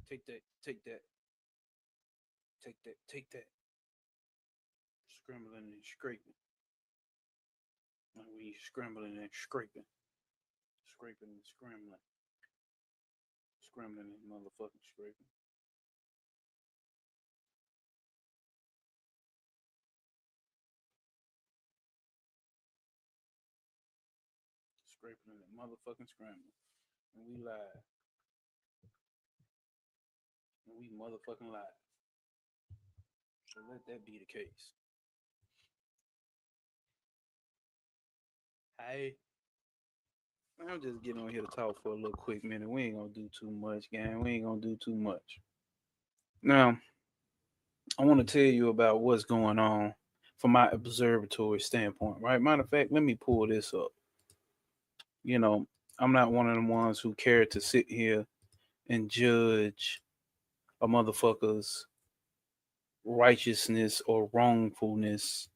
Take that, take that, take that, take that. Scrambling and scraping. Like when you scrambling and scraping. Scraping and scrambling. Scrambling and motherfucking scraping. Scraping and motherfucking scrambling. And we live. And we motherfucking live. So let that be the case. Hey. I'm just getting on here to talk for a little quick minute. We ain't gonna do too much, gang. We ain't gonna do too much. Now, I want to tell you about what's going on from my observatory standpoint, right? Matter of fact, let me pull this up. You know, I'm not one of the ones who care to sit here and judge a motherfucker's righteousness or wrongfulness.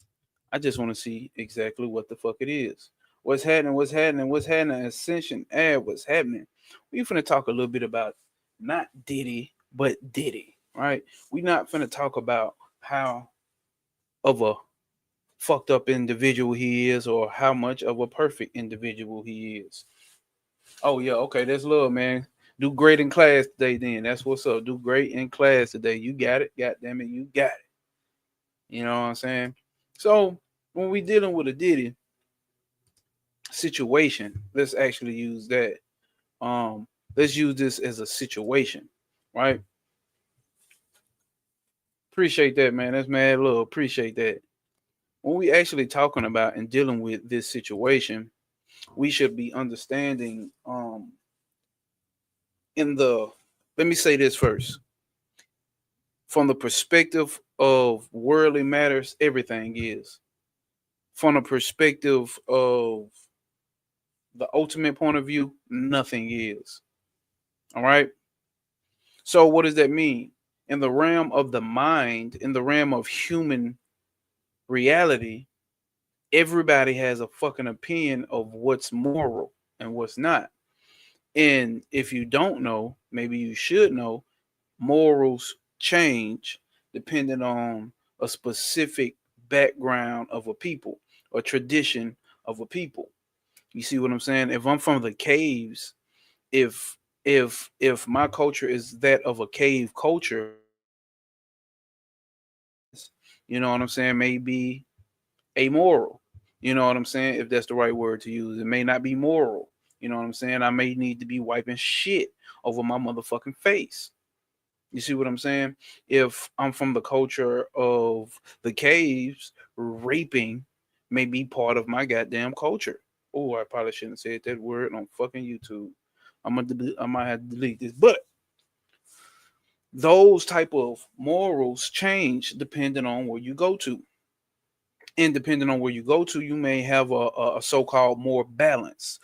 I just want to see exactly what the fuck it is. What's happening? What's happening? What's happening? Ascension ad. What's happening? We finna talk a little bit about not Diddy, but Diddy. Right? We not finna talk about how of a fucked up individual he is, or how much of a perfect individual he is. Oh yeah, okay, that's love, man. Do great in class today, then. That's what's up. Do great in class today. You got it. God damn it, you got it. You know what I'm saying? So when we dealing with a Diddy situation, let's actually use that. Let's use this as a situation, right? Appreciate that, man. That's mad love. Appreciate that. When we actually talking about and dealing with this situation, we should be understanding in the let me say this first. From the perspective of worldly matters, everything is. From the perspective of the ultimate point of view, nothing is. All right. So what does that mean? In the realm of the mind, in the realm of human reality, everybody has a fucking opinion of what's moral and what's not. And if you don't know, maybe you should know, morals change depending on a specific background of a people or tradition of a people. You see what I'm saying? If I'm from the caves, if if my culture is that of a cave culture, you know what I'm saying, may be amoral. You know what I'm saying? If that's the right word to use, it may not be moral. You know what I'm saying? I may need to be wiping shit over my motherfucking face. You see what I'm saying? If I'm from the culture of the caves, raping may be part of my goddamn culture. Oh, I probably shouldn't have said that word on fucking YouTube. I might have to delete this. But those type of morals change depending on where you go to. And depending on where you go to, you may have a so-called more balance.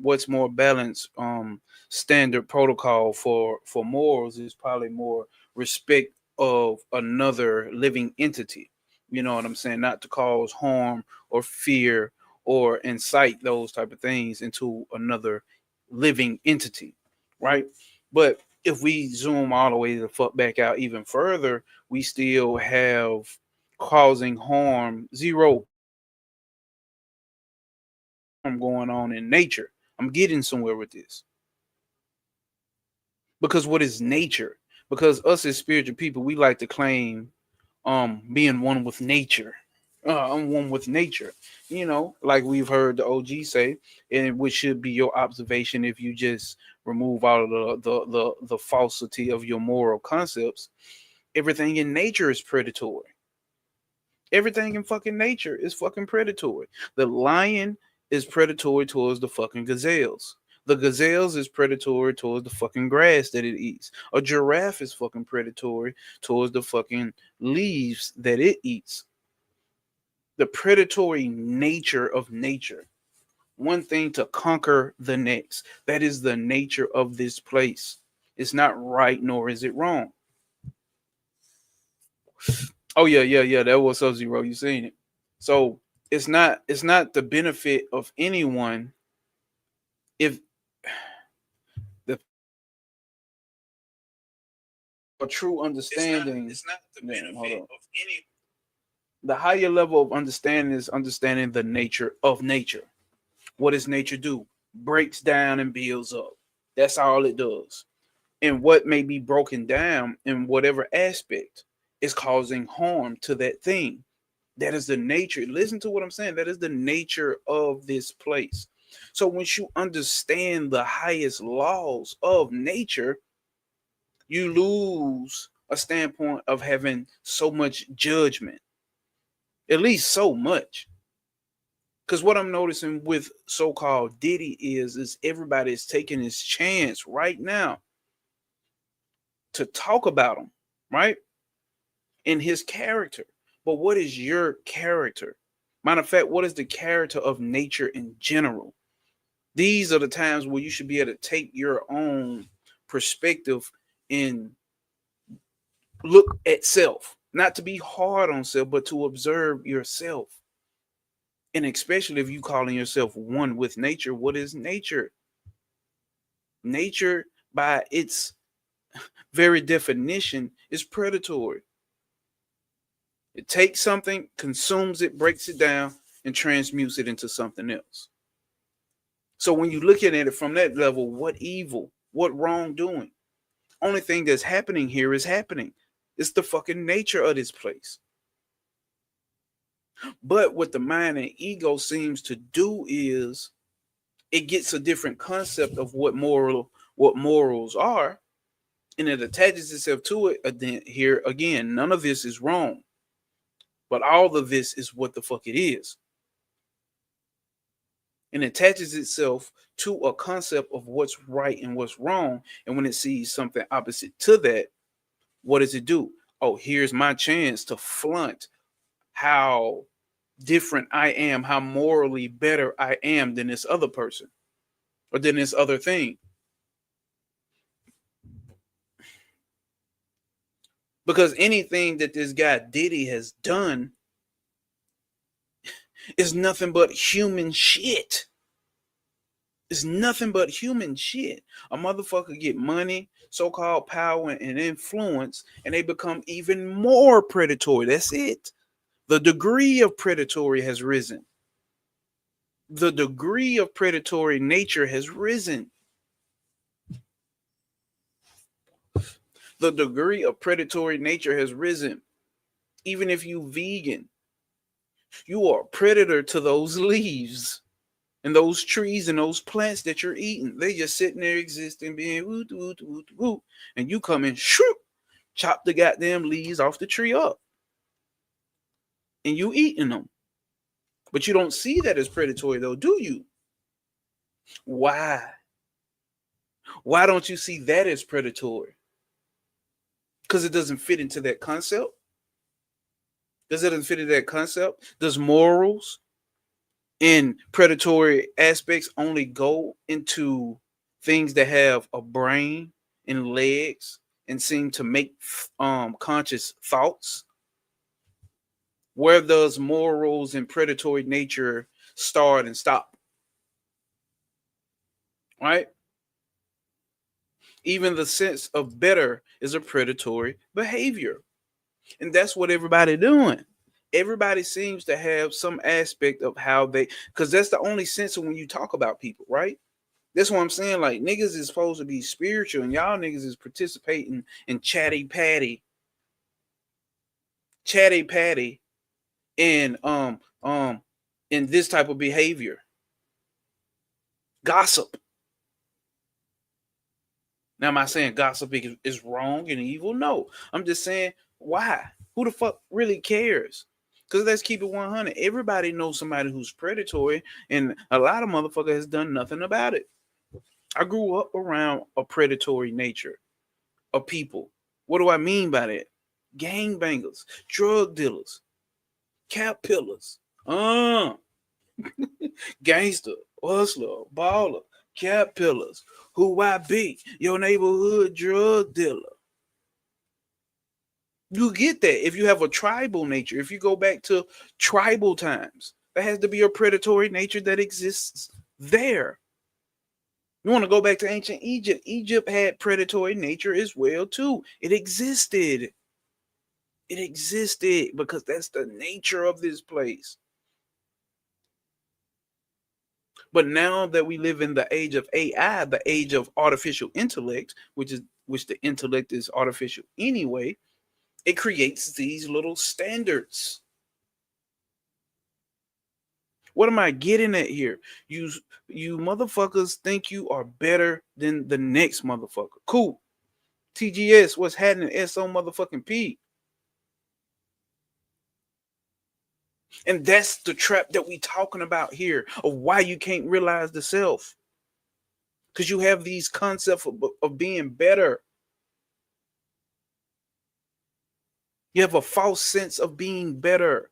What's more balance? Standard protocol for morals is probably more respect of another living entity. You know what I'm saying? Not to cause harm or fear or incite those type of things into another living entity, right? But if we zoom all the way the fuck back out even further, we still have causing harm, zero harm going on in nature. I'm getting somewhere with this. Because what is nature? Because us as spiritual people, we like to claim being one with nature. I'm one with nature. You know, like we've heard the OG say, and which should be your observation if you just remove all of the falsity of your moral concepts. Everything in nature is predatory. Everything in fucking nature is fucking predatory. The lion is predatory towards the fucking gazelles. The gazelles is predatory towards the fucking grass that it eats. A giraffe is fucking predatory towards the fucking leaves that it eats. The predatory nature of nature. One thing to conquer the next. That is the nature of this place. It's not right nor is it wrong. Oh yeah, yeah, yeah. That was Sub Zero. You seen it? So it's not the benefit of anyone if the a true understanding. It's not the benefit of any. The higher level of understanding is understanding the nature of nature. What does nature do? Breaks down and builds up. That's all it does. And what may be broken down in whatever aspect is causing harm to that thing. That is the nature. Listen to what I'm saying. That is the nature of this place. So once you understand the highest laws of nature, you lose a standpoint of having so much judgment, at least so much. Because what I'm noticing with so-called Diddy is everybody is taking his chance right now to talk about him, right? In his character. But what is your character? Matter of fact, what is the character of nature in general? These are the times where you should be able to take your own perspective and look at self, not to be hard on self, but to observe yourself. And especially if you calling yourself one with nature, what is nature? Nature, by its very definition, is predatory. It takes something, consumes it, breaks it down, and transmutes it into something else. So when you look at it from that level, what evil, what wrongdoing? Only thing that's happening here is happening. It's the fucking nature of this place. But what the mind and ego seems to do is it gets a different concept of what morals are, and it attaches itself to it. Here again, none of this is wrong, but all of this is what the fuck it is, and attaches itself to a concept of what's right and what's wrong. And when it sees something opposite to that, what does it do? Oh, here's my chance to flaunt how different I am, how morally better I am than this other person or than this other thing. Because anything that this guy Diddy has done is nothing but human shit. It's nothing but human shit. A motherfucker get money, so-called power and influence, and they become even more predatory. That's it. The degree of predatory has risen. The degree of predatory nature has risen. The degree of predatory nature has risen. Even if you vegan, you are a predator to those leaves and those trees and those plants that you're eating. They just sitting there existing, being woot, woot, woot, woot. And you come in, shroop, chop the goddamn leaves off the tree up. And you eating them. But you don't see that as predatory though, do you? Why? Why don't you see that as predatory? Because it doesn't fit into that concept. Does it fit into that concept? Does morals and predatory aspects only go into things that have a brain and legs and seem to make conscious thoughts? Where does morals and predatory nature start and stop? Right? Even the sense of better is a predatory behavior. And that's what everybody doing. Everybody seems to have some aspect of how they, because that's the only sense of when you talk about people, right? That's what I'm saying. Like, niggas is supposed to be spiritual, and y'all niggas is participating in chatty patty, and in this type of behavior, gossip. Now, am I saying gossip is wrong and evil? No, I'm just saying why. Who the fuck really cares? Because let's keep it 100. Everybody knows somebody who's predatory, and a lot of motherfucker has done nothing about it. I grew up around a predatory nature of people. What do I mean by that? Gangbangers, drug dealers, cap pillars, gangster, hustler, baller, cap pillars, who I be, your neighborhood drug dealer. You get that if you have a tribal nature. If you go back to tribal times, there has to be a predatory nature that exists there. You want to go back to ancient Egypt? Egypt had predatory nature as well too. It existed. It existed because that's the nature of this place. But now that we live in the age of AI, the age of artificial intellect, which the intellect is artificial anyway, it creates these little standards. What am I getting at here? You you motherfuckers think you are better than the next motherfucker. Cool. TGS, what's happening? SO motherfucking P. And that's the trap that we talking about here of why you can't realize the self. Because you have these concepts of being better. You have a false sense of being better.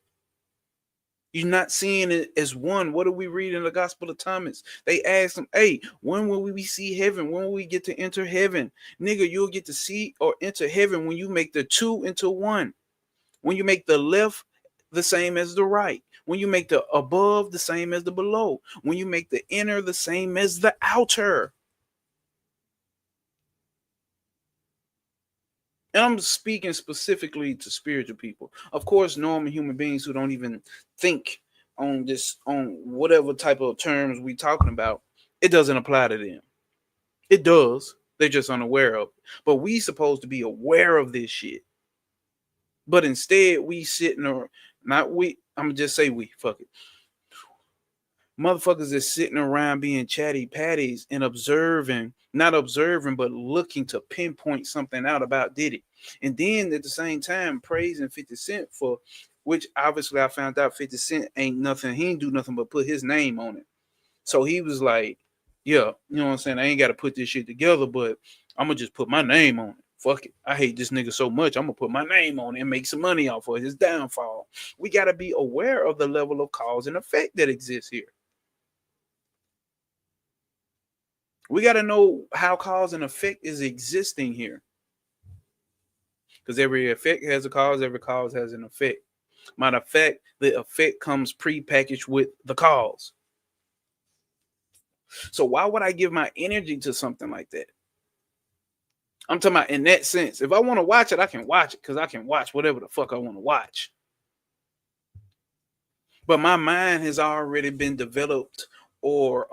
You're not seeing it as one. What do we read in the Gospel of Thomas? They asked him, hey, when will we see heaven? When will we get to enter heaven? Nigga, you'll get to see or enter heaven when you make the two into one. When you make the left the same as the right. When you make the above the same as the below. When you make the inner the same as the outer. And I'm speaking specifically to spiritual people. Of course, normal human beings who don't even think on whatever type of terms we talking about, it doesn't apply to them. It does. They're just unaware of it. But we supposed to be aware of this shit. But instead, we sitting or not we. I'm gonna just say we. Fuck it. Motherfuckers is sitting around being chatty patties and observing, not observing, but looking to pinpoint something out about Diddy. And then at the same time, praising 50 Cent for which obviously I found out 50 Cent ain't nothing. He ain't do nothing but put his name on it. So he was like, yeah, you know what I'm saying? I ain't got to put this shit together, but I'm going to just put my name on it. Fuck it. I hate this nigga so much. I'm going to put my name on it and make some money off of his downfall. We got to be aware of the level of cause and effect that exists here. We got to know how cause and effect is existing here. Because every effect has a cause, every cause has an effect. Matter of fact, the effect comes pre-packaged with the cause. So why would I give my energy to something like that? I'm talking about in that sense. If I want to watch it, I can watch it because I can watch whatever the fuck I want to watch. But my mind has already been developed or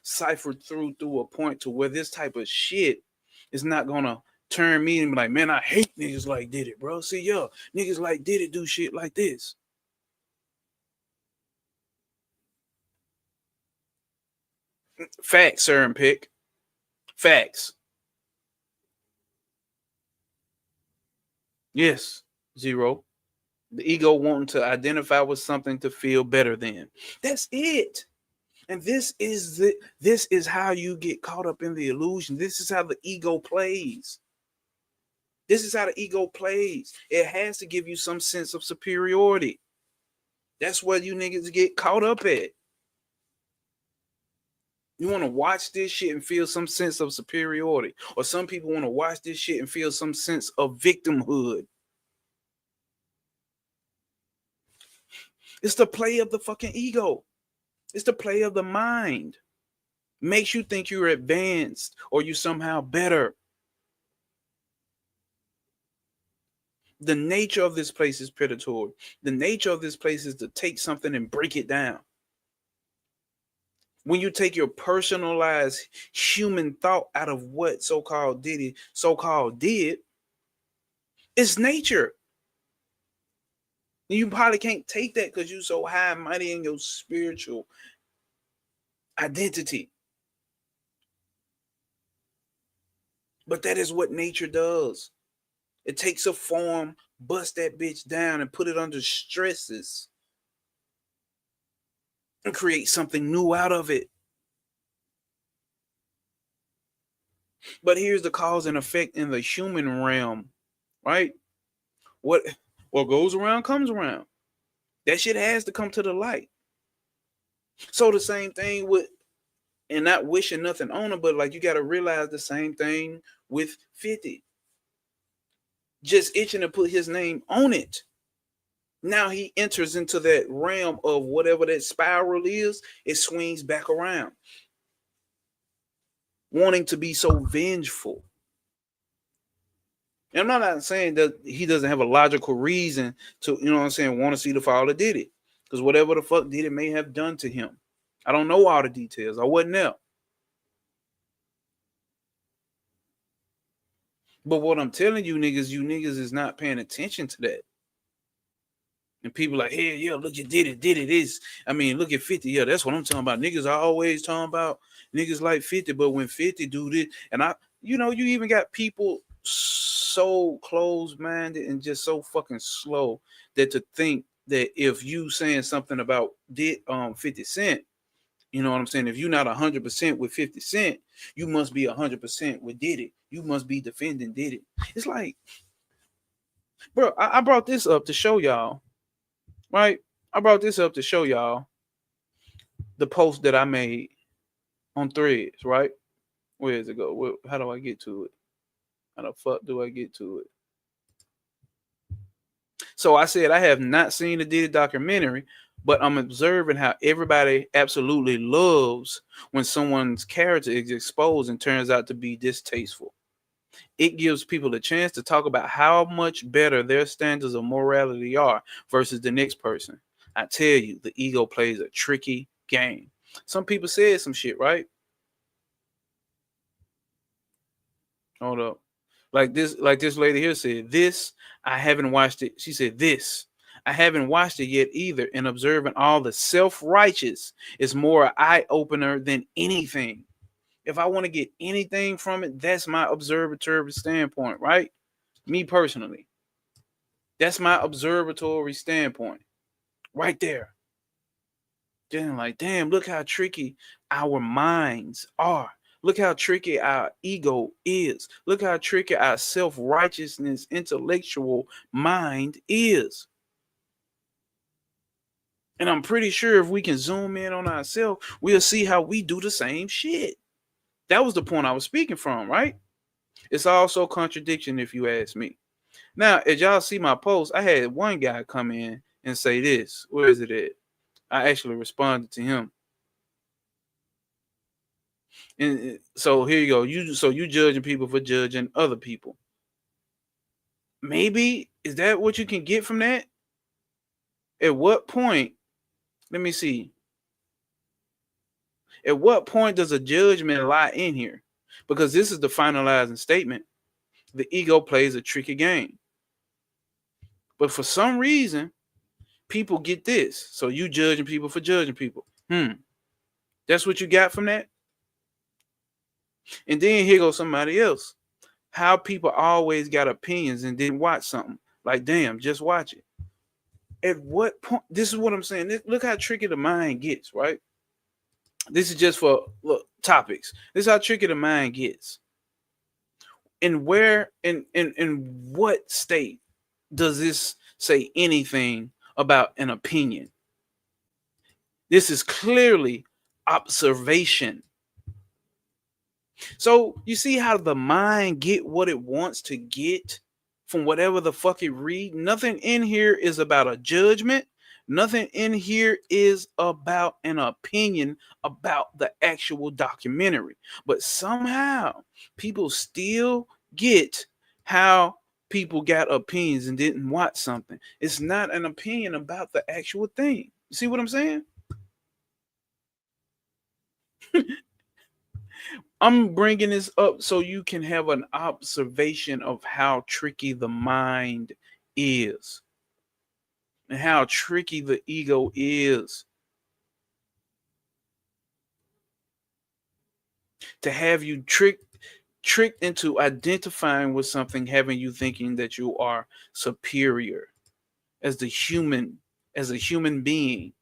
ciphered through a point to where this type of shit is not gonna turn me and be like, man, I hate niggas like Diddy, bro. See, yo, niggas like Diddy do shit like this. Facts, sir and pick. Facts. Yes, zero. The ego wanting to identify with something to feel better than. That's it. And this is how you get caught up in the illusion. This is how the ego plays. This is how the ego plays. It has to give you some sense of superiority. That's where you niggas get caught up at. You want to watch this shit and feel some sense of superiority. Or some people want to watch this shit and feel some sense of victimhood. It's the play of the fucking ego. It's the play of the mind. Makes you think you're advanced or you somehow better. The nature of this place is predatory. The nature of this place is to take something and break it down. When you take your personalized human thought out of what so-called Diddy so-called did, it's nature. You probably can't take that because you're so high and mighty in your spiritual identity. But that is what nature does. It takes a form, bust that bitch down, and put it under stresses and create something new out of it. But here's the cause and effect in the human realm, right? What goes around comes around. That shit has to come to the light. So the same thing with, and not wishing nothing on him, but like you got to realize the same thing with 50. Just itching to put his name on it. Now he enters into that realm of whatever that spiral is, it swings back around. wanting to be so vengeful. And I'm not saying that he doesn't have a logical reason to, you know what I'm saying, want to see the fall of Diddy. Because whatever the fuck Diddy may have done to him, I don't know all the details. I wasn't there. But what I'm telling you niggas is not paying attention to that. And people like, hey, yeah, look at Diddy this. I mean, look at 50. Yeah, that's what I'm talking about. Niggas are always talking about niggas like 50, but when 50 do this, and you even got people so closed-minded and just so fucking slow that to think that if you saying something about 50 Cent, you know what I'm saying? If you're not 100% with 50 Cent, you must be 100% with Diddy. You must be defending Diddy. It's like, bro, I brought this up to show y'all, right? I brought this up to show y'all the post that I made on Threads, right? Where does it go? How do I get to it? How the fuck do I get to it? So I said I have not seen the Diddy documentary, but I'm observing how everybody absolutely loves when someone's character is exposed and turns out to be distasteful. It gives people a chance to talk about how much better their standards of morality are versus the next person. I tell you, the ego plays a tricky game. Some people said some shit, right? Hold up. Like this lady here said, this, I haven't watched it. She said, this, I haven't watched it yet either. And observing all the self-righteous is more eye-opener than anything. If I want to get anything from it, that's my observatory standpoint, right? Me personally. That's my observatory standpoint. Right there. Then like, damn, look how tricky our minds are. Look how tricky our ego is. Look how tricky our self-righteousness, intellectual mind is. And I'm pretty sure if we can zoom in on ourselves, we'll see how we do the same shit. That was the point I was speaking from, right? It's also contradiction if you ask me. Now, as y'all see my post, I had one guy come in and say this. Where is it at? I actually responded to him. And so here you go. You judging people for judging other people. Maybe is that what you can get from that? At what point? Let me see. At what point does a judgment lie in here? Because this is the finalizing statement. The ego plays a tricky game. But for some reason, people get this. So you judging people for judging people. That's what you got from that? And then here goes somebody else. How people always got opinions and didn't watch something. Like, damn, just watch it. At what point? This is what I'm saying. Look how tricky the mind gets, right? This is just for topics. This is how tricky the mind gets. And where, in what state does this say anything about an opinion? This is clearly observation. So you see how the mind get what it wants to get from whatever the fuck it read? Nothing in here is about a judgment. Nothing in here is about an opinion about the actual documentary. But somehow people still get how people got opinions and didn't watch something. It's not an opinion about the actual thing. You see what I'm saying? I'm bringing this up so you can have an observation of how tricky the mind is and how tricky the ego is. To have you tricked into identifying with something, having you thinking that you are superior as a human being.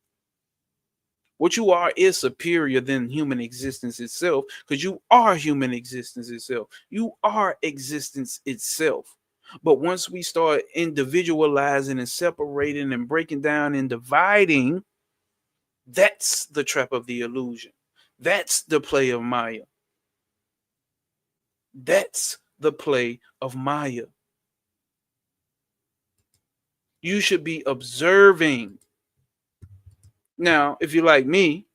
What you are is superior than human existence itself, because you are human existence itself. You are existence itself. But once we start individualizing and separating and breaking down and dividing, that's the trap of the illusion. That's the play of Maya. That's the play of Maya. You should be observing. Now, if you're like me,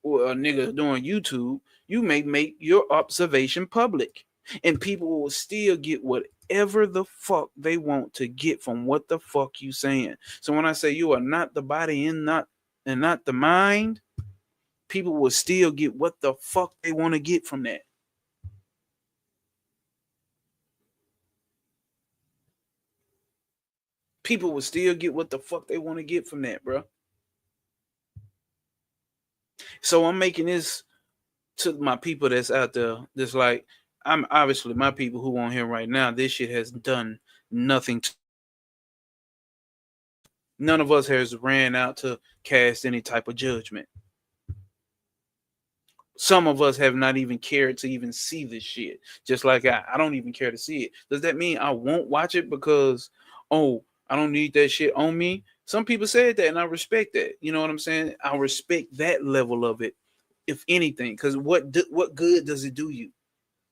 or a nigga doing YouTube, You may make your observation public, and people will still get whatever the fuck they want to get from what the fuck you saying. So when I say you are not the body and not the mind, people will still get what the fuck they want to get from that. People will still get what the fuck they want to get from that, bro. So I'm making this to my people that's out there. That's like, I'm obviously my people who on here right now. This shit has done nothing. None of us has ran out to cast any type of judgment. Some of us have not even cared to even see this shit. Just like I don't even care to see it. Does that mean I won't watch it because, oh, I don't need that shit on me? Some people said that, and I respect that. You know what I'm saying? I respect that level of it, if anything. Because what good does it do you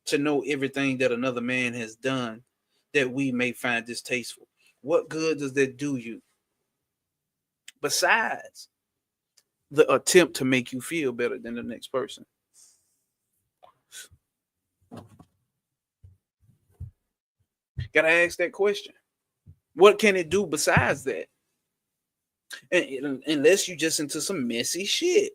to know everything that another man has done that we may find distasteful? What good does that do you? Besides the attempt to make you feel better than the next person. Gotta ask that question. What can it do besides that? Unless you just into some messy shit.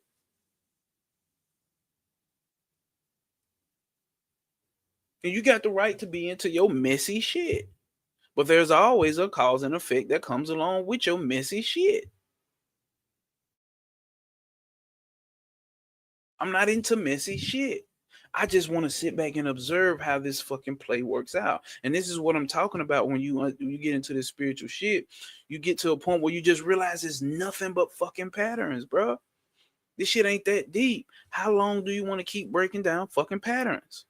And you got the right to be into your messy shit. But there's always a cause and effect that comes along with your messy shit. I'm not into messy shit. I just want to sit back and observe how this fucking play works out. And this is what I'm talking about when you get into this spiritual shit. You get to a point where you just realize it's nothing but fucking patterns, bro. This shit ain't that deep. How long do you want to keep breaking down fucking patterns?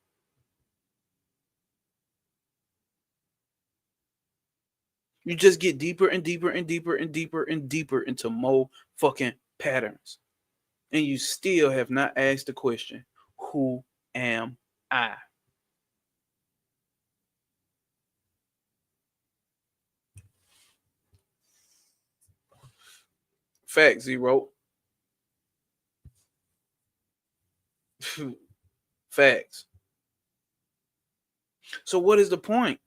You just get deeper and deeper and deeper and deeper and deeper into more fucking patterns. And you still have not asked the question, who am I? Fact, zero. Facts. So what is the point?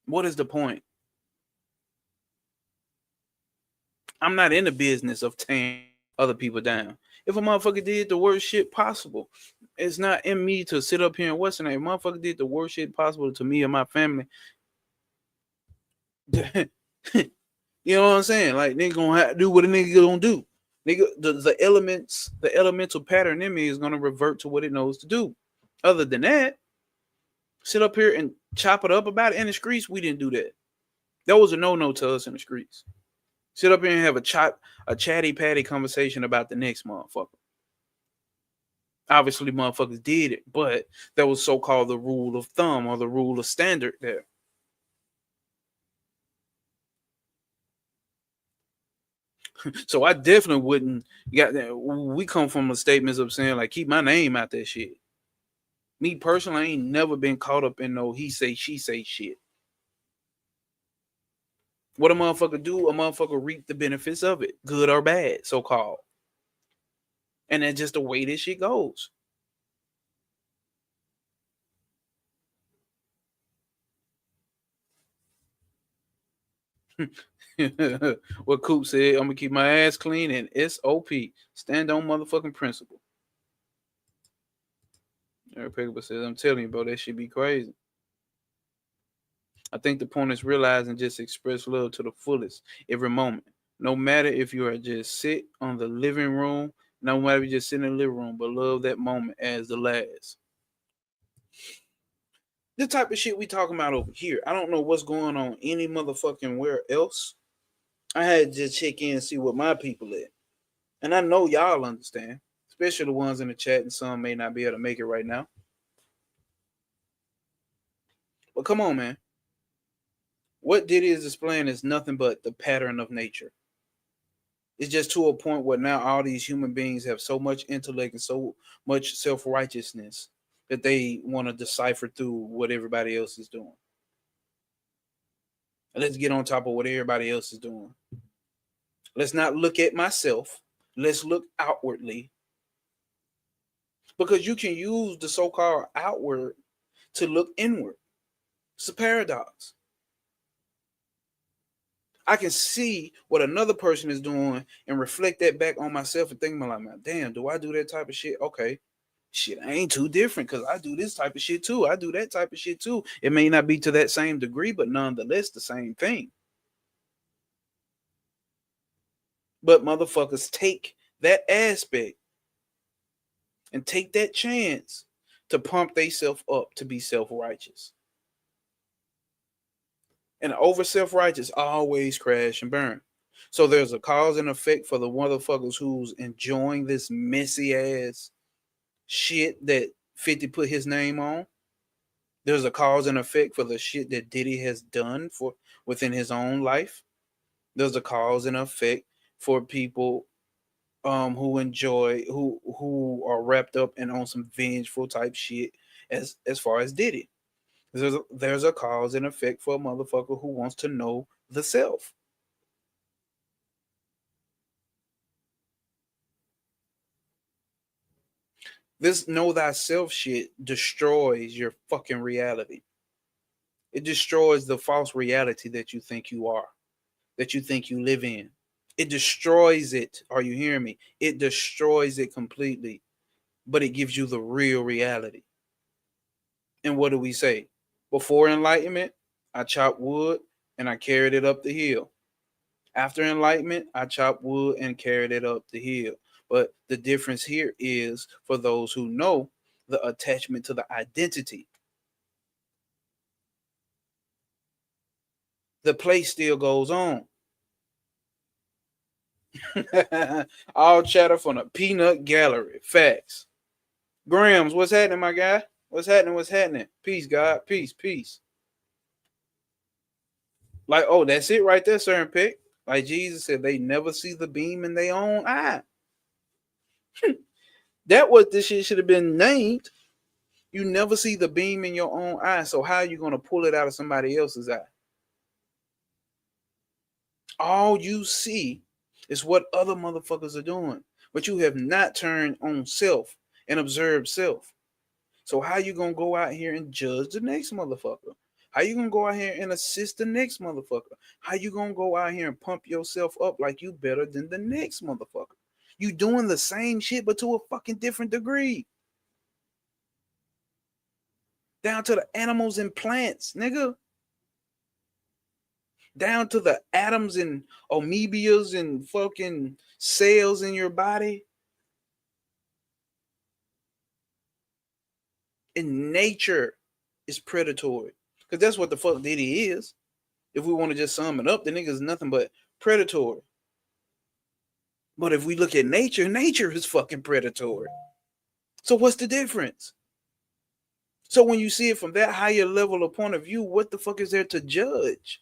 What is the point? I'm not in the business of tearing other people down. If a motherfucker did the worst shit possible, it's not in me to sit up here and what's the name. Motherfucker did the worst shit possible to me and my family. You know what I'm saying? Like, nigga gonna have to do what a nigga gonna do. Nigga, the elements, the elemental pattern in me is gonna revert to what it knows to do. Other than that, sit up here and chop it up about it in the streets. We didn't do that. That was a no-no to us in the streets. Sit up here and have a chatty patty conversation about the next motherfucker. Obviously, motherfuckers did it, but that was so-called the rule of thumb or the rule of standard there. So I definitely wouldn't got that. We come from the statements of saying like keep my name out that shit. Me personally, I ain't never been caught up in no he say she say shit. What a motherfucker do, a motherfucker reap the benefits of it, good or bad, so called. And that's just the way this shit goes. What Coop said, I'm gonna keep my ass clean and SOP. Stand on motherfucking principle. Eric Pickable says, I'm telling you, bro, that should be crazy. I think the point is realize and just express love to the fullest every moment. No matter if you are just sit on the living room, no matter if you just sit in the living room, but love that moment as the last. The type of shit we talking about over here. I don't know what's going on any motherfucking where else. I had to just check in and see what my people at. And I know y'all understand, especially the ones in the chat, and some may not be able to make it right now. But come on, man. What Diddy is displaying is nothing but the pattern of nature. It's just to a point where now all these human beings have so much intellect and so much self-righteousness that they want to decipher through what everybody else is doing. And let's get on top of what everybody else is doing. Let's not look at myself. Let's look outwardly, because you can use the so-called outward to look inward. It's a paradox. I can see what another person is doing and reflect that back on myself and think like, man, damn, do I do that type of shit? Okay, shit, I ain't too different because I do this type of shit too. I do that type of shit too. It may not be to that same degree, but nonetheless, the same thing. But motherfuckers take that aspect and take that chance to pump themselves up to be self-righteous. And over self-righteous always crash and burn. So there's a cause and effect for the motherfuckers who's enjoying this messy ass shit that 50 put his name on. There's a cause and effect for the shit that Diddy has done for within his own life. There's a cause and effect for people who are wrapped up and on some vengeful type shit as far as Diddy. There's a cause and effect for a motherfucker who wants to know the self. This know thyself shit destroys your fucking reality. It destroys the false reality that you think you are, that you think you live in. It destroys it. Are you hearing me? It destroys it completely, but it gives you the real reality. And what do we say? Before enlightenment, I chopped wood and I carried it up the hill. After enlightenment, I chopped wood and carried it up the hill. But the difference here is for those who know the attachment to the identity. The play still goes on. All chatter from the peanut gallery. Facts. Grams, what's happening, my guy? What's happening? What's happening? Peace, God. Peace, peace. Like, oh, that's it right there, sir and pick. Like Jesus said, they never see the beam in their own eye. That what this shit should have been named. You never see the beam in your own eye. So how are you gonna pull it out of somebody else's eye? All you see is what other motherfuckers are doing, but you have not turned on self and observed self. So how you gonna go out here and judge the next motherfucker? How you gonna go out here and assist the next motherfucker? How you gonna go out here and pump yourself up like you better than the next motherfucker? You doing the same shit but to a fucking different degree. Down to the animals and plants, nigga. Down to the atoms and amoebias and fucking cells in your body. In nature is predatory. Because that's what the fuck Diddy is. If we want to just sum it up, the nigga is nothing but predatory. But if we look at nature, nature is fucking predatory. So what's the difference? So when you see it from that higher level of point of view, what the fuck is there to judge?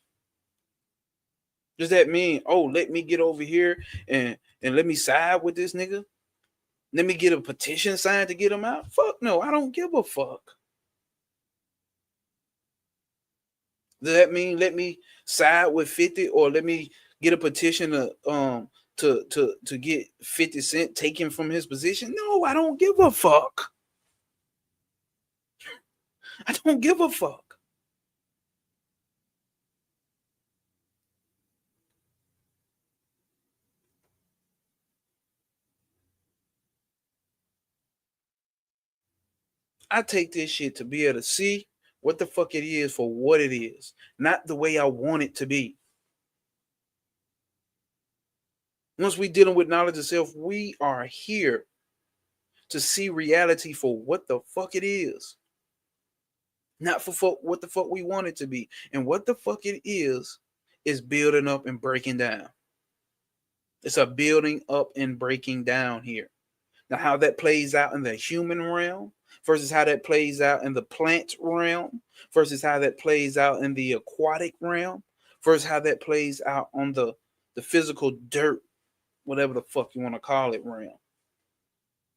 Does that mean, oh, let me get over here and let me side with this nigga? Let me get a petition signed to get him out? Fuck no, I don't give a fuck. Does that mean let me side with 50 or let me get a petition to get 50 Cent taken from his position? No, I don't give a fuck. I don't give a fuck. I take this shit to be able to see what the fuck it is for what it is, not the way I want it to be. Once we dealing with knowledge of self, we are here to see reality for what the fuck it is, not for what the fuck we want it to be. And what the fuck it is building up and breaking down. It's a building up and breaking down here. Now, how that plays out in the human realm versus how that plays out in the plant realm versus how that plays out in the aquatic realm versus how that plays out on the physical dirt, whatever the fuck you want to call it, realm.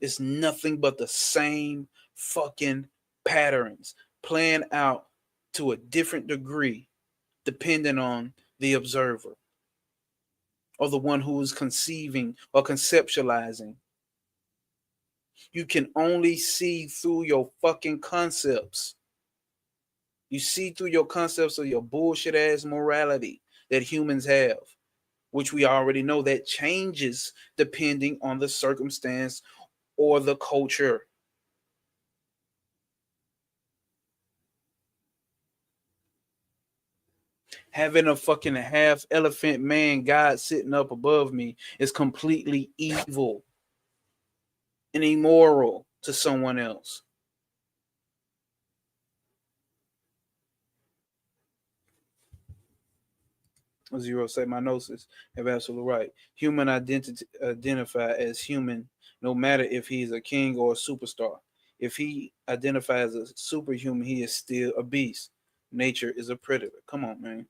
It's nothing but the same fucking patterns playing out to a different degree depending on the observer. or the one who is conceiving or conceptualizing. You can only see through your fucking concepts. You see through your concepts of your bullshit ass morality that humans have, which we already know that changes depending on the circumstance or the culture. Having a fucking half elephant man god sitting up above me is completely evil and immoral to someone else. Zero say my gnosis have absolute right. Human identity identify as human, no matter if he's a king or a superstar. If he identifies as a superhuman, he is still a beast. Nature is a predator. Come on, man.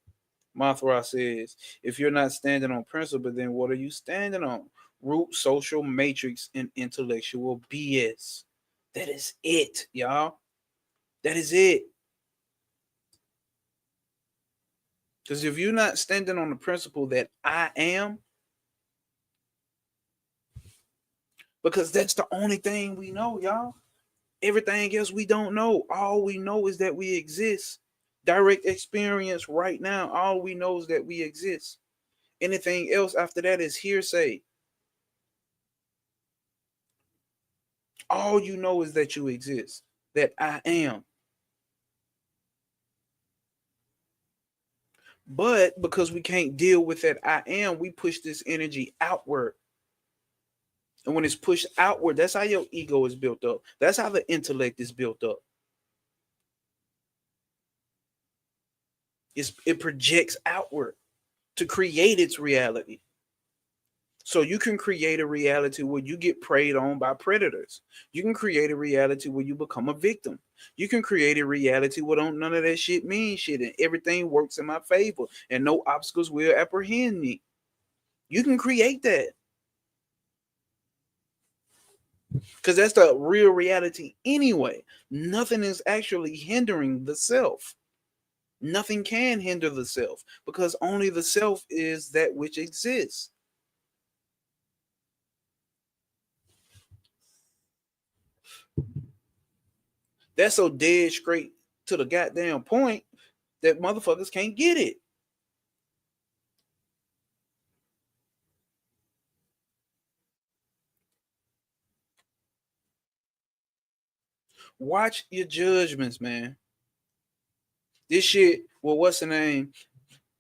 Mothra says, if you're not standing on principle, then what are you standing on? Root, social matrix, and intellectual BS. That is it, y'all. That is it. Because if you're not standing on the principle that I am, because that's the only thing we know, y'all. Everything else we don't know. All we know is that we exist. Direct experience right now. All we know is that we exist. Anything else after that is hearsay. All you know is that you exist, that I am. But because we can't deal with that I am, we push this energy outward. And when it's pushed outward, that's how your ego is built up. That's how the intellect is built up. It projects outward to create its reality. So you can create a reality where you get preyed on by predators. You can create a reality where you become a victim. You can create a reality where don't none of that shit mean shit and everything works in my favor and no obstacles will apprehend me. You can create that. Because that's the real reality anyway. Nothing is actually hindering the self. Nothing can hinder the self because only the self is that which exists. That's so dead straight to the goddamn point that motherfuckers can't get it. Watch your judgments, man. This shit, well, what's the name?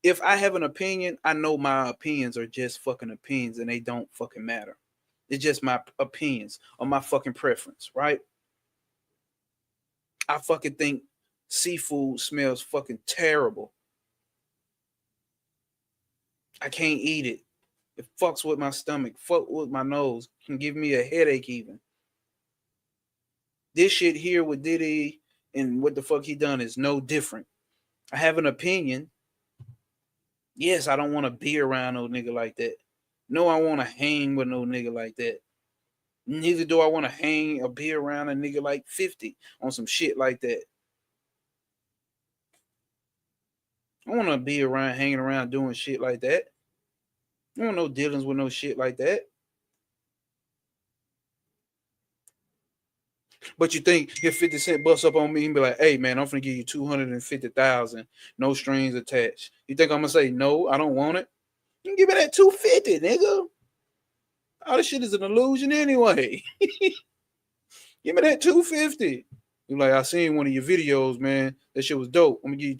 If I have an opinion, I know my opinions are just fucking opinions and they don't fucking matter. It's just my opinions or my fucking preference, right? I fucking think seafood smells fucking terrible. I can't eat it. It fucks with my stomach, fuck with my nose, can give me a headache even. This shit here with Diddy and what the fuck he done is no different. I have an opinion. Yes, I don't want to be around no nigga like that. No, I want to hang with no nigga like that. Neither do I want to hang or be around a nigga like 50 on some shit like that. I want to be around, hanging around, doing shit like that. I don't want no dealings with no shit like that. But you think if 50 Cent busts up on me and be like, hey man, I'm gonna give you 250,000, no strings attached. You think I'm gonna say no, I don't want it? You can give me that 250, nigga. All this shit is an illusion anyway. Give me that 250. You're like, I seen one of your videos, man. That shit was dope. I'm gonna give you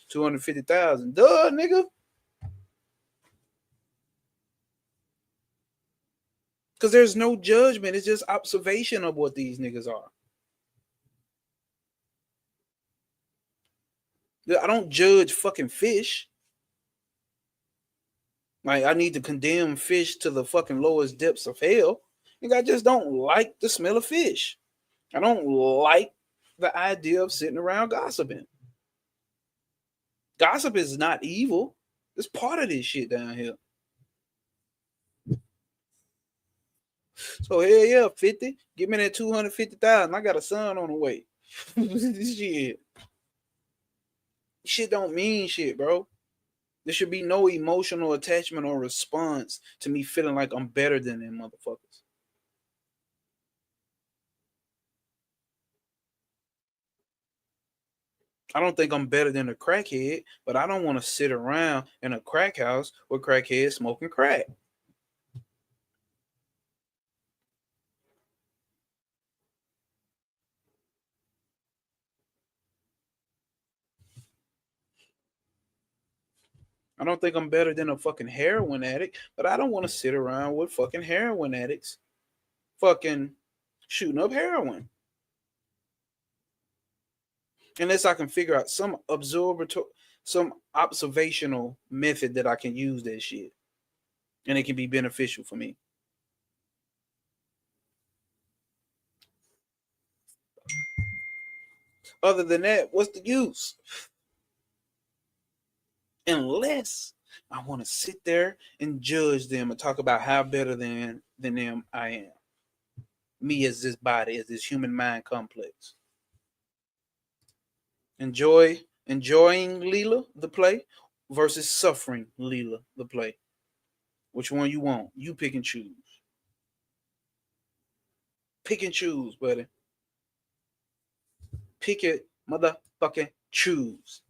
250,000. Duh, nigga. Because there's no judgment. It's just observation of what these niggas are. I don't judge fucking fish. Like, I need to condemn fish to the fucking lowest depths of hell. Like, I just don't like the smell of fish. I don't like the idea of sitting around gossiping. Gossip is not evil. It's part of this shit down here. So hell yeah, 50. Give me that 250,000. I got a son on the way. This shit. Shit don't mean shit, bro. There should be no emotional attachment or response to me feeling like I'm better than them motherfuckers. I don't think I'm better than a crackhead, but I don't want to sit around in a crack house with crackheads smoking crack. I don't think I'm better than a fucking heroin addict, but I don't want to sit around with fucking heroin addicts fucking shooting up heroin. Unless I can figure out some observational method that I can use that shit and it can be beneficial for me. Other than that, what's the use? Unless I want to sit there and judge them and talk about how better than them I am. Me as this body, as this human mind complex. Enjoying Leela the play versus suffering Leela the play. Which one you want? You pick and choose. Pick and choose, buddy. Pick it, motherfucking choose.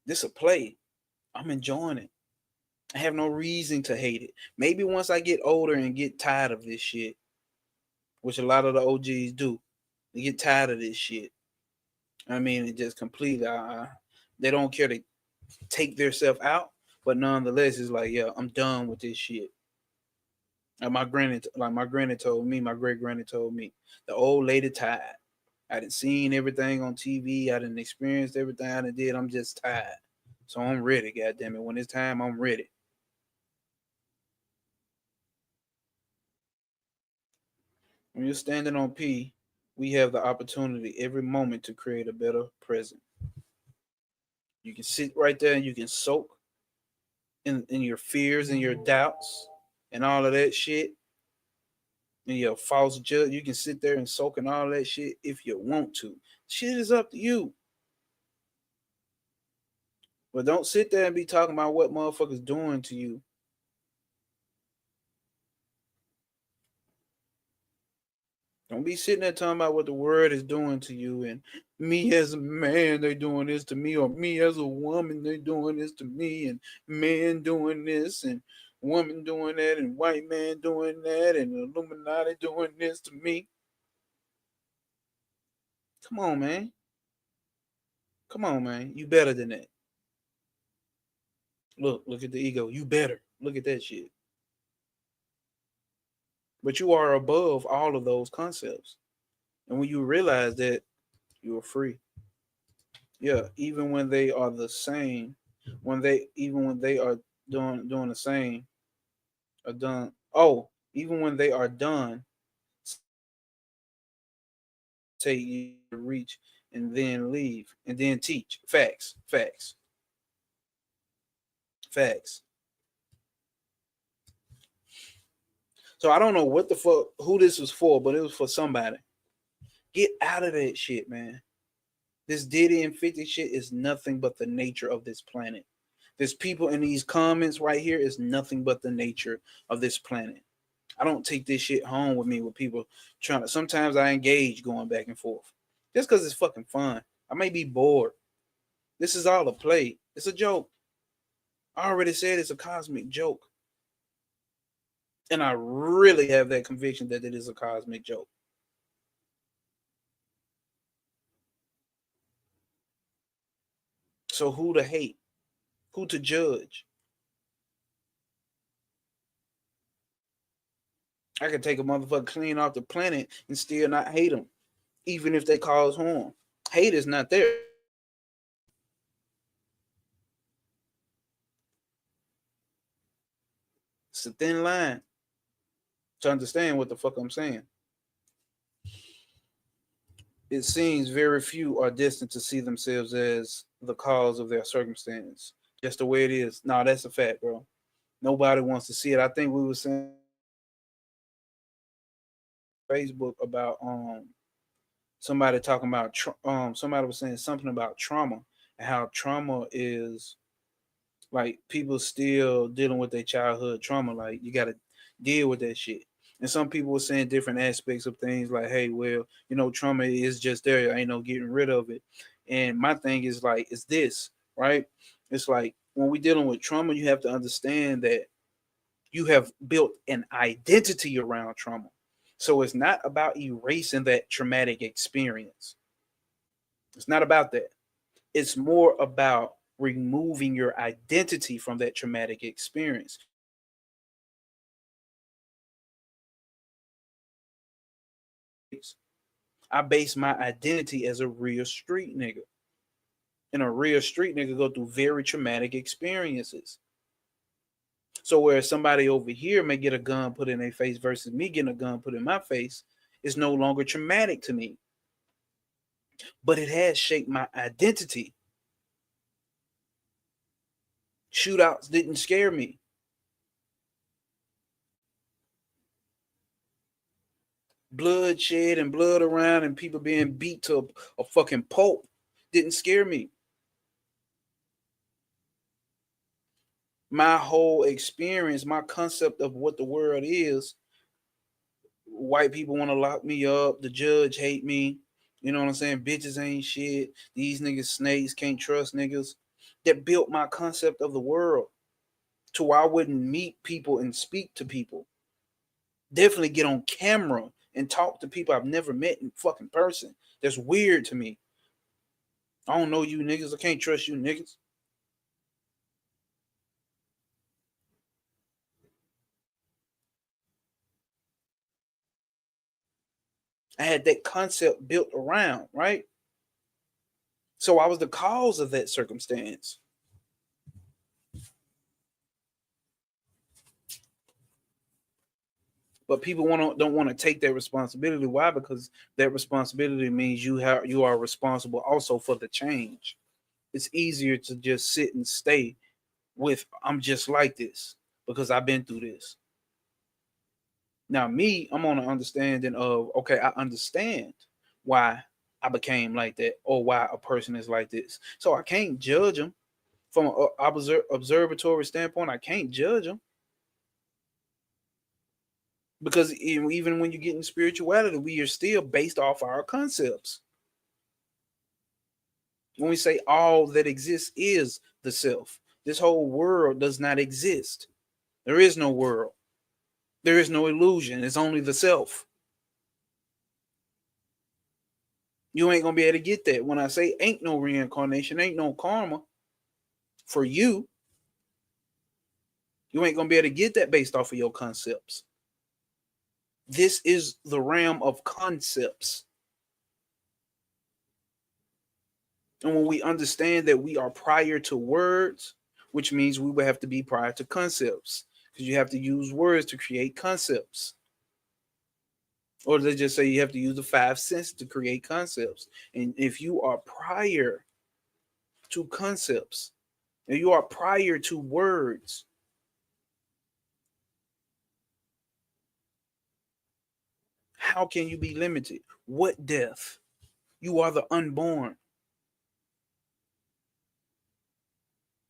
This a play. I'm enjoying it. I have no reason to hate it. Maybe once I get older and get tired of this shit, which a lot of the OGs do, they get tired of this shit. I mean, it just completely. They don't care to take themselves out, but nonetheless, it's like, yeah, I'm done with this shit. My granny told me, my great granny told me, the old lady tired. I didn't seen everything on TV. I didn't experienced everything I done did. I'm just tired. So I'm ready, goddamn it. When it's time, I'm ready. When you're standing on P, we have the opportunity every moment to create a better present. You can sit right there and you can soak in your fears and your doubts and all of that shit and your false judge. You can sit there and soak in all that shit if you want to. Shit is up to you. But don't sit there and be talking about what motherfuckers doing to you. Don't be sitting there talking about what the world is doing to you and me as a man, they doing this to me, or me as a woman, they doing this to me, and man doing this, and woman doing that, and white man doing that, and Illuminati doing this to me. Come on, man. Come on, man. You better than that. Look at the ego. You better. Look at that shit. But you are above all of those concepts. And when you realize that, you are free. Yeah, even when they are the same, when they are doing the same, are done. Oh, even when they are done, say you reach and then leave and then teach. Facts, facts, facts. So I don't know what the fuck who this was for, but it was for somebody. Get out of that shit, man. This Diddy and 50 shit is nothing but the nature of this planet. There's people in these comments right here is nothing but the nature of this planet. I don't take this shit home with me with people trying to. Sometimes I engage going back and forth just because it's fucking fun. I may be bored. This is all a play. It's a joke. I already said it's a cosmic joke. And I really have that conviction that it is a cosmic joke. So who to hate? Who to judge? I could take a motherfucker clean off the planet and still not hate them, even if they cause harm. Hate is not there. It's a thin line to understand what the fuck I'm saying. It seems very few are destined to see themselves as the cause of their circumstance. Just the way it is. No, that's a fact, bro. Nobody wants to see it. I think we were saying on Facebook about somebody talking about somebody was saying something about trauma and how trauma is Like people still dealing with their childhood trauma. Like you got to deal with that shit. And some people were saying different aspects of things like, hey, well, trauma is just there. Ain't no getting rid of it. And my thing is like, it's this, right? It's like when we dealing with trauma, you have to understand that you have built an identity around trauma. So it's not about erasing that traumatic experience. It's not about that. It's more about removing your identity from that traumatic experience. I base my identity as a real street nigga. And a real street nigga go through very traumatic experiences. So where somebody over here may get a gun put in their face versus me getting a gun put in my face is no longer traumatic to me. But it has shaped my identity. Shootouts didn't scare me. Bloodshed and blood around and people being beat to a fucking pulp didn't scare me. My whole experience, my concept of what the world is, white people want to lock me up, the judge hate me, you know what I'm saying? Bitches ain't shit. These niggas snakes, can't trust niggas. That built my concept of the world to where I wouldn't meet people and speak to people. Definitely get on camera and talk to people I've never met in fucking person. That's weird to me. I don't know you niggas. I can't trust you niggas. I had that concept built around, right? So I was the cause of that circumstance. But people don't want to take that responsibility. Why? Because that responsibility means you are responsible also for the change. It's easier to just sit and stay with I'm just like this because I've been through this. Now me, I'm on an understanding of okay, I understand why I became like that or why a person is like this. So I can't judge them from an observatory standpoint. I can't judge them because even when you get in spirituality, we are still based off our concepts. When we say all that exists is the self, this whole world does not exist. There is no world. There is no illusion. It's only the self. You ain't gonna be able to get that. When I say ain't no reincarnation, ain't no karma for you, you ain't gonna be able to get that based off of your concepts. This is the realm of concepts. And when we understand that we are prior to words, which means we would have to be prior to concepts, because you have to use words to create concepts. Or they just say you have to use the five senses to create concepts. And if you are prior to concepts, and you are prior to words, how can you be limited? What death? You are the unborn.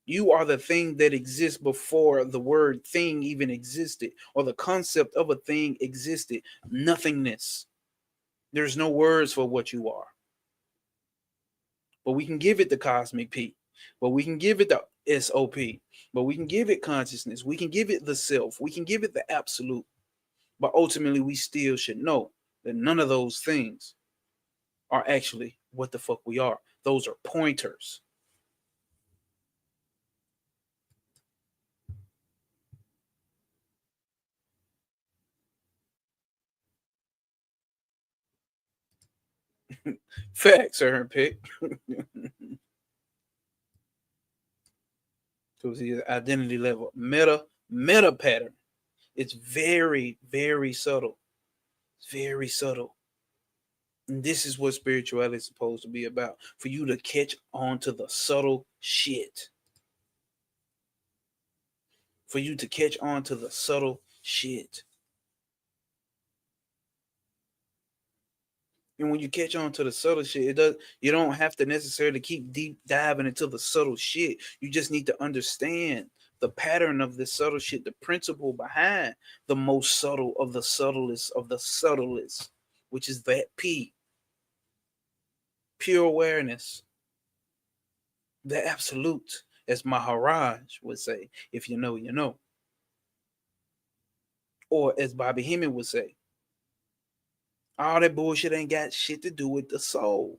You are the thing that exists before the word thing even existed, or the concept of a thing existed. Nothingness. There's no words for what you are. But we can give it the cosmic P. But we can give it the SOP. But we can give it consciousness. We can give it the self. We can give it the absolute. But ultimately, we still should know that none of those things are actually what the fuck we are. Those are pointers. Facts, Aaron Pick. To the identity level. Meta pattern. It's very, very subtle. It's very subtle. And this is what spirituality is supposed to be about. For you to catch on to the subtle shit. For you to catch on to the subtle shit. And when you catch on to the subtle shit, it does. You don't have to necessarily keep deep diving into the subtle shit. You just need to understand the pattern of this subtle shit, the principle behind the most subtle of the subtlest of the subtlest, which is that P, pure awareness, the absolute, as Maharaj would say. If you know, you know, or as Bobby Hemming would say, all that bullshit ain't got shit to do with the soul.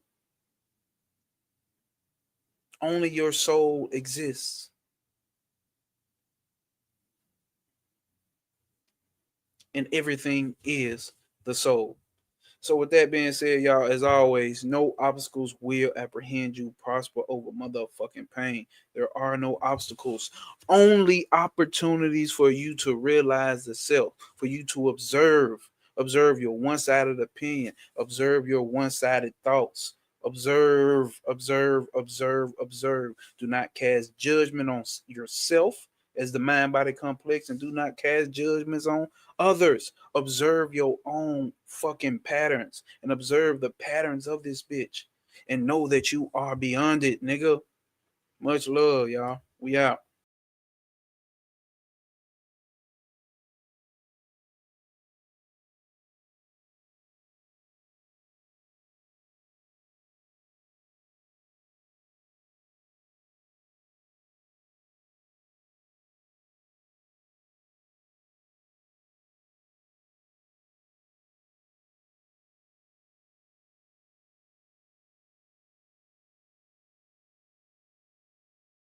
Only your soul exists. And everything is the soul. So with that being said, y'all, as always, no obstacles will apprehend you, prosper over motherfucking pain. There are no obstacles, only opportunities for you to realize the self, for you to observe your one-sided opinion, observe your one-sided thoughts, observe. Do not cast judgment on yourself as the mind-body complex, and do not cast judgments on others. Observe your own fucking patterns and observe the patterns of this bitch and know that you are beyond it, nigga. Much love, y'all. We out.